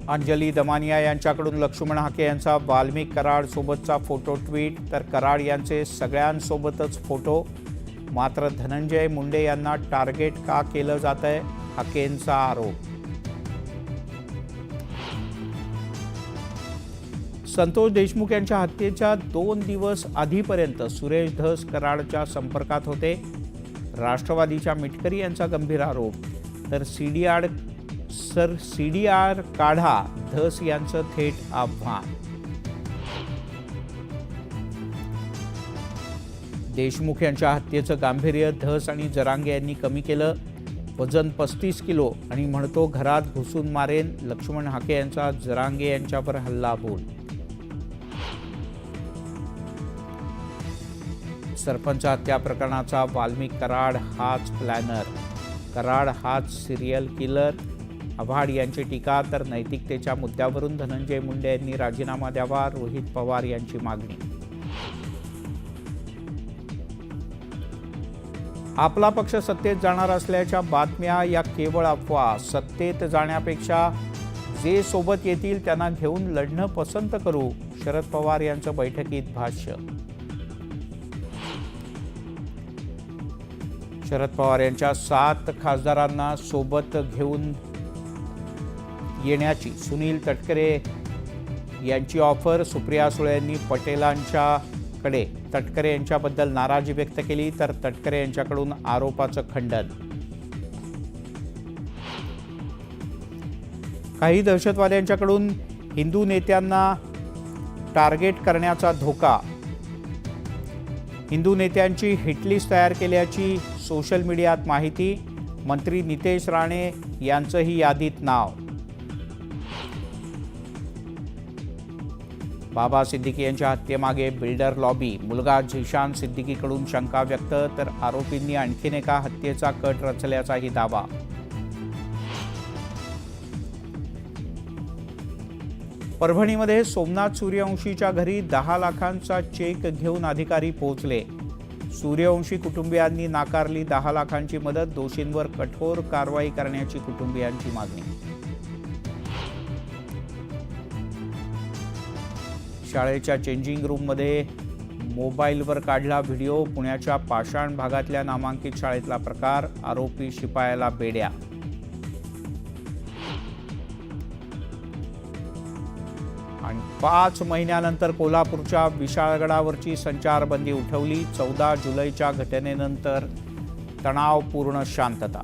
अंजली दमानिया यांच्याकडून लक्ष्मण हाके यांचा वाल्मिक कराड सोबतचा फोटो ट्विट, तर कराड यांचे सगळ्यांसोबतच फोटो. मात्र धनंजय मुंडे यांना टार्गेट का केलं जातंय, हाकेंचा आरोप. संतोष देशमुख यांच्या हत्येच्या 2 दिवस आधीपर्यंत सुरेश धस कराडच्या संपर्कात होते. राष्ट्रवादीच्या मिटकरी यांचा गंभीर आरोप. तर सीडीआर काढा, धस यांचं थेट आव्हान. देशमुख यांच्या हत्येचं गांभीर्य धस आणि जरांगे यांनी कमी केलं. वजन 35 किलो आणि म्हणतो घरात घुसून मारेन. लक्ष्मण हाके यांचा जरांगे यांच्यावर हल्लाबोल. सरपंच हत्या प्रकरणाचा वाल्मिक कराड हाच प्लॅनर, कराड हाच सिरियल किलर. आव्हाड यांची टीका. तर नैतिकतेच्या मुद्द्यावरून धनंजय मुंडे यांनी राजीनामा द्यावा, रोहित पवार यांची मागणी. आपला पक्ष सत्तेत जाणार असल्याच्या बातम्या या केवळ अफवा. सत्तेत जाण्यापेक्षा जे सोबत येतील त्यांना घेऊन लढणं पसंत करू, शरद पवार यांचं बैठकीत भाष्य. शरद पवार यांच्या 7 खासदारांना सोबत घेऊन येण्याची सुनील तटकरे यांची ऑफर. सुप्रिया सुळे यांनी पटेलांच्याकडे तटकरे यांच्याबद्दल नाराजी व्यक्त केली. तर तटकरे यांच्याकडून आरोपाचं खंडन. काही दहशतवाद्यांच्याकडून हिंदू नेत्यांना टार्गेट करण्याचा धोका. हिंदू नेत्यांची हिटलिस्ट तयार केल्याची सोशल मीडियात माहिती. मंत्री नितेश राणे यांचंही यादीत नाव. बाबा सिद्दीकी यांच्या हत्येमागे बिल्डर लॉबी. मुलगा झिशान सिद्दीकीकडून शंका व्यक्त. तर आरोपींनी आणखीन एका हत्येचा कट रचल्याचाही दावा. परभणीमध्ये सोमनाथ सूर्यवंशीच्या घरी 10 लाखांचा चेक घेऊन अधिकारी पोहोचले. सूर्यवंशी कुटुंबियांनी नाकारली 10 लाखांची मदत. दोषींवर कठोर कारवाई करण्याची कुटुंबियांची मागणी. शाळेच्या चेंजिंग रूममध्ये मोबाईलवर काढला व्हिडिओ. पुण्याच्या पाषाण भागातल्या नामांकित शाळेतला प्रकार. आरोपी शिपायाला बेड्या. आणि 5 महिन्यानंतर कोल्हापूरच्या विशाळगडावरची संचारबंदी उठवली. 14 जुलैच्या घटनेनंतर तणावपूर्ण शांतता.